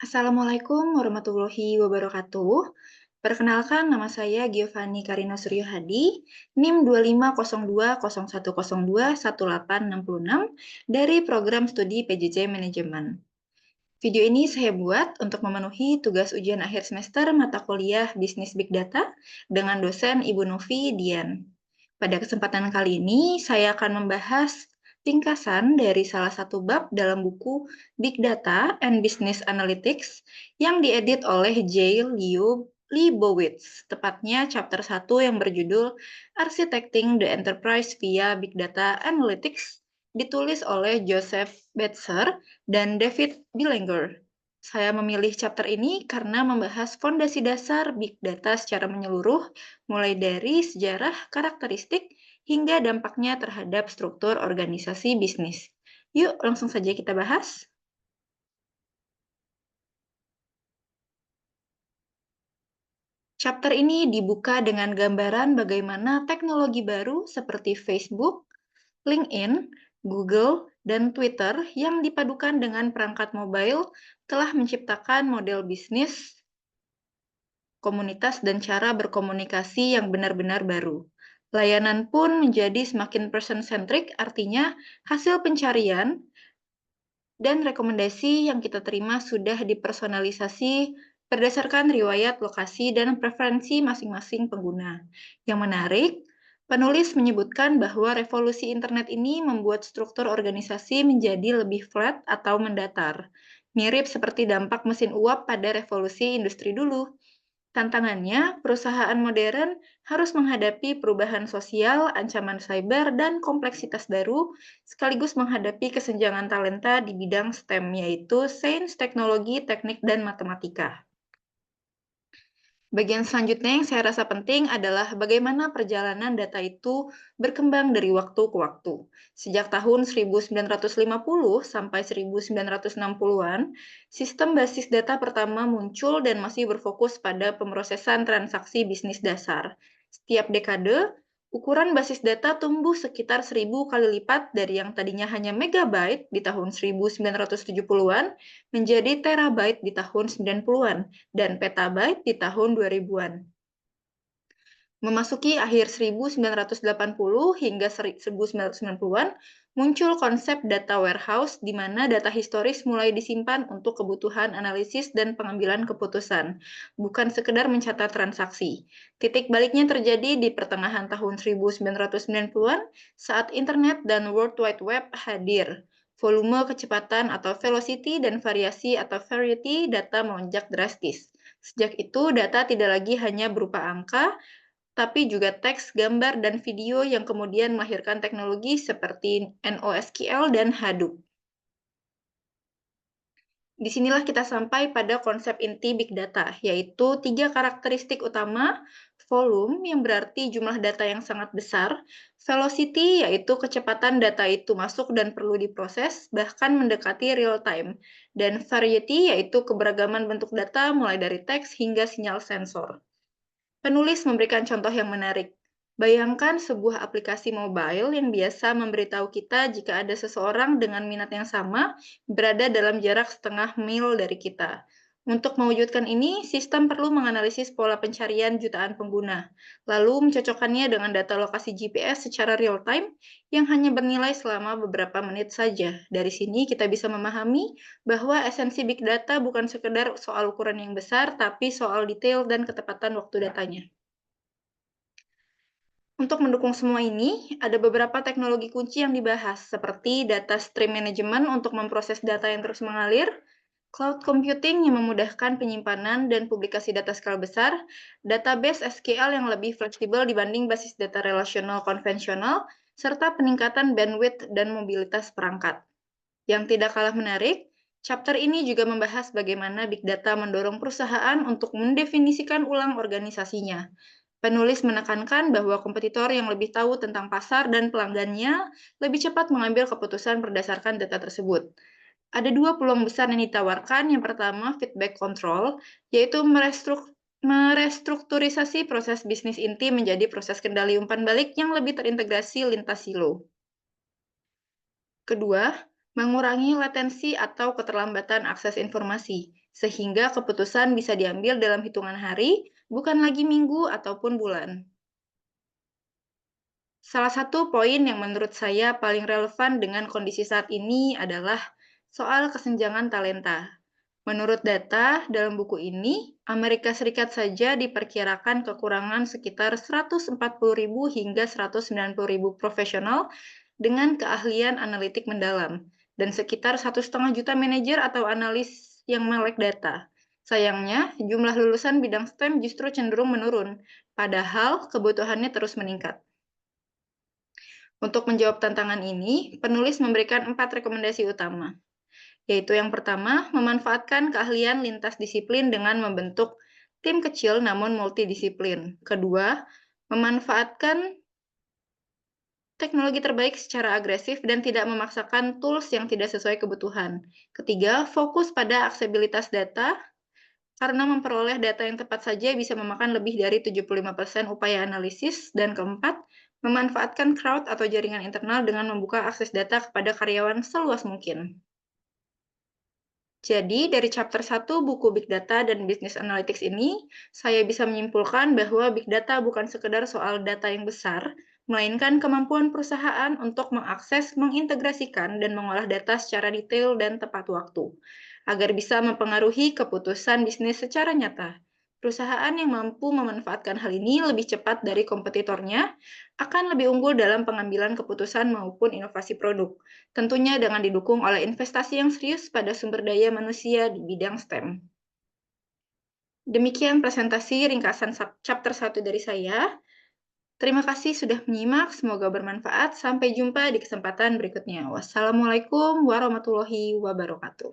Assalamualaikum warahmatullahi wabarakatuh. Perkenalkan, nama saya Giovanni Karina Suryohadi, NIM 250201021866 dari program studi PJJ Manajemen. Video ini saya buat untuk memenuhi tugas ujian akhir semester mata kuliah Bisnis Big Data dengan dosen Ibu Novi Dian. Pada kesempatan kali ini, saya akan membahas ringkasan dari salah satu bab dalam buku Big Data and Business Analytics yang diedit oleh J. Leibowitz, tepatnya chapter 1 yang berjudul Architecting the Enterprise via Big Data Analytics, ditulis oleh Joseph Betzer dan David Billanger. Saya memilih chapter ini karena membahas fondasi dasar Big Data secara menyeluruh, mulai dari sejarah, karakteristik, hingga dampaknya terhadap struktur organisasi bisnis. Yuk, langsung saja kita bahas. Chapter ini dibuka dengan gambaran bagaimana teknologi baru seperti Facebook, LinkedIn, Google, dan Twitter yang dipadukan dengan perangkat mobile telah menciptakan model bisnis, komunitas, dan cara berkomunikasi yang benar-benar baru. Layanan pun menjadi semakin person-centric, artinya hasil pencarian dan rekomendasi yang kita terima sudah dipersonalisasi berdasarkan riwayat lokasi dan preferensi masing-masing pengguna. Yang menarik, penulis menyebutkan bahwa revolusi internet ini membuat struktur organisasi menjadi lebih flat atau mendatar, mirip seperti dampak mesin uap pada revolusi industri dulu. Tantangannya, perusahaan modern harus menghadapi perubahan sosial, ancaman cyber, dan kompleksitas baru, sekaligus menghadapi kesenjangan talenta di bidang STEM, yaitu Sains, Teknologi, Teknik, dan Matematika. Bagian selanjutnya yang saya rasa penting adalah bagaimana perjalanan data itu berkembang dari waktu ke waktu. Sejak tahun 1950 sampai 1960-an, sistem basis data pertama muncul dan masih berfokus pada pemrosesan transaksi bisnis dasar. Setiap dekade, ukuran basis data tumbuh sekitar 1000 kali lipat dari yang tadinya hanya megabyte di tahun 1970-an menjadi terabyte di tahun 90-an dan petabyte di tahun 2000-an. Memasuki akhir 1980 hingga 1990-an, muncul konsep data warehouse di mana data historis mulai disimpan untuk kebutuhan analisis dan pengambilan keputusan, bukan sekedar mencatat transaksi. Titik baliknya terjadi di pertengahan tahun 1990-an saat internet dan World Wide Web hadir. Volume, kecepatan atau velocity, dan variasi atau variety data melonjak drastis. Sejak itu, data tidak lagi hanya berupa angka, tapi juga teks, gambar, dan video yang kemudian melahirkan teknologi seperti NoSQL dan Hadoop. Disinilah kita sampai pada konsep inti Big Data, yaitu 3 karakteristik utama: volume, yang berarti jumlah data yang sangat besar; velocity, yaitu kecepatan data itu masuk dan perlu diproses, bahkan mendekati real time; dan variety, yaitu keberagaman bentuk data mulai dari teks hingga sinyal sensor. Penulis memberikan contoh yang menarik. Bayangkan sebuah aplikasi mobile yang biasa memberitahu kita jika ada seseorang dengan minat yang sama berada dalam jarak setengah mil dari kita. Untuk mewujudkan ini, sistem perlu menganalisis pola pencarian jutaan pengguna, lalu mencocokkannya dengan data lokasi GPS secara real-time yang hanya bernilai selama beberapa menit saja. Dari sini kita bisa memahami bahwa esensi Big Data bukan sekedar soal ukuran yang besar, tapi soal detail dan ketepatan waktu datanya. Untuk mendukung semua ini, ada beberapa teknologi kunci yang dibahas, seperti data stream management untuk memproses data yang terus mengalir, cloud computing yang memudahkan penyimpanan dan publikasi data skala besar, database SQL yang lebih fleksibel dibanding basis data relasional konvensional, serta peningkatan bandwidth dan mobilitas perangkat. Yang tidak kalah menarik, chapter ini juga membahas bagaimana Big Data mendorong perusahaan untuk mendefinisikan ulang organisasinya. Penulis menekankan bahwa kompetitor yang lebih tahu tentang pasar dan pelanggannya lebih cepat mengambil keputusan berdasarkan data tersebut. Ada 2 peluang besar yang ditawarkan. Yang pertama, feedback control, yaitu merestrukturisasi proses bisnis inti menjadi proses kendali umpan balik yang lebih terintegrasi lintas silo. Kedua, mengurangi latensi atau keterlambatan akses informasi. sehingga keputusan bisa diambil dalam hitungan hari, bukan lagi minggu ataupun bulan. Salah satu poin yang menurut saya paling relevan dengan kondisi saat ini adalah soal kesenjangan talenta. Menurut data dalam buku ini, Amerika Serikat saja diperkirakan kekurangan sekitar 140.000 hingga 190.000 profesional dengan keahlian analitik mendalam, dan sekitar 1,5 juta manajer atau analis yang melek data. Sayangnya, jumlah lulusan bidang STEM justru cenderung menurun, padahal kebutuhannya terus meningkat. Untuk menjawab tantangan ini, penulis memberikan 4 rekomendasi utama, yaitu yang pertama, memanfaatkan keahlian lintas disiplin dengan membentuk tim kecil namun multidisiplin. Kedua, memanfaatkan teknologi terbaik secara agresif dan tidak memaksakan tools yang tidak sesuai kebutuhan. Ketiga, fokus pada aksesibilitas data, karena memperoleh data yang tepat saja bisa memakan lebih dari 75% upaya analisis. Dan keempat, memanfaatkan crowd atau jaringan internal dengan membuka akses data kepada karyawan seluas mungkin. Jadi, dari chapter 1 buku Big Data dan Business Analytics ini, saya bisa menyimpulkan bahwa Big Data bukan sekedar soal data yang besar, melainkan kemampuan perusahaan untuk mengakses, mengintegrasikan, dan mengolah data secara detail dan tepat waktu, agar bisa mempengaruhi keputusan bisnis secara nyata. Perusahaan yang mampu memanfaatkan hal ini lebih cepat dari kompetitornya akan lebih unggul dalam pengambilan keputusan maupun inovasi produk. Tentunya dengan didukung oleh investasi yang serius pada sumber daya manusia di bidang STEM. Demikian presentasi ringkasan chapter 1 dari saya. Terima kasih sudah menyimak, semoga bermanfaat. Sampai jumpa di kesempatan berikutnya. Wassalamualaikum warahmatullahi wabarakatuh.